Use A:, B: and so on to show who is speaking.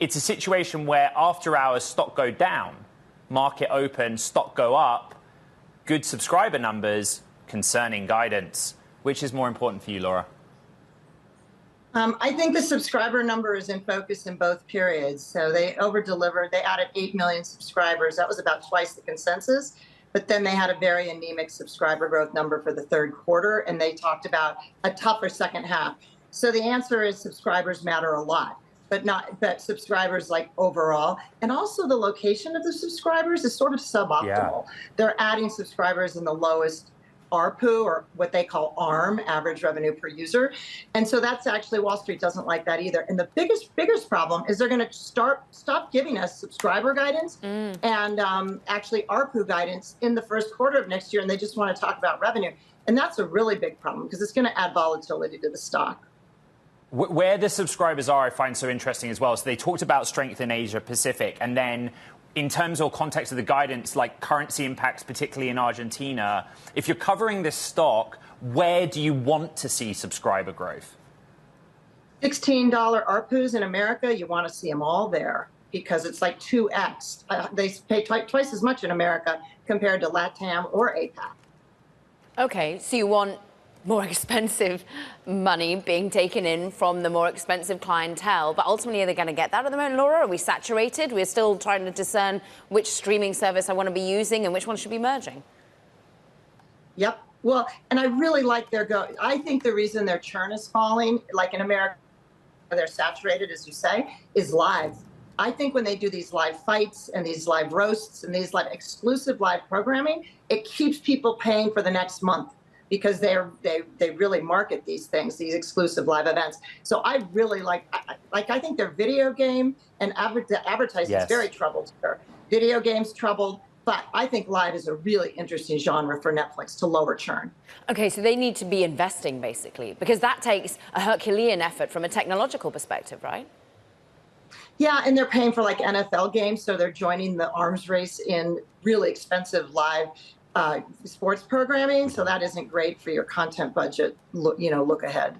A: it's a situation where after hours stock go down, market open, stock go up, good subscriber numbers, concerning guidance. Which is more important for you, Laura?
B: I think the subscriber number is in focus in both periods. So they over-delivered. They added 8 million subscribers. That was about twice the consensus. But then they had a very anemic subscriber growth number for the third quarter, and they talked about a tougher second half. So the answer is subscribers matter a lot, but subscribers like overall. And also the location of the subscribers is sort of suboptimal. Yeah. They're adding subscribers in the lowest ARPU, or what they call ARM, average revenue per user. And so that's actually, Wall Street doesn't like that either. And the biggest problem is they're going to stop giving us subscriber guidance and actually ARPU guidance in the first quarter of next year, and they just want to talk about revenue. And that's a really big problem because it's going to add volatility to the stock.
A: Where the subscribers are, I find so interesting as well. So they talked about strength in Asia Pacific, and then in terms or context of the guidance, like currency impacts, particularly in Argentina, if you're covering this stock, where do you want to see subscriber growth?
B: $16 ARPUs in America, you want to see them all there because it's like 2x. They pay twice as much in America compared to LATAM or APAC.
C: Okay, so you want more expensive money being taken in from the more expensive clientele. But ultimately, are they going to get that at the moment, Laura? Are we saturated? We're still trying to discern which streaming service I want to be using and which one should be merging.
B: Yep. Well, and I really like I think the reason their churn is falling, like in America, they're saturated, as you say, is live. I think when they do these live fights and these live roasts and these exclusive live programming, it keeps people paying for the next month, because they really market these things, these exclusive live events. So I really I think their video game and advertising is very troubled here. Video games troubled, but I think live is a really interesting genre for Netflix to lower churn.
C: Okay, so they need to be investing, basically, because that takes a Herculean effort from a technological perspective, right?
B: Yeah, and they're paying for NFL games, so they're joining the arms race in really expensive live sports programming, so that isn't great for your content budget, look ahead.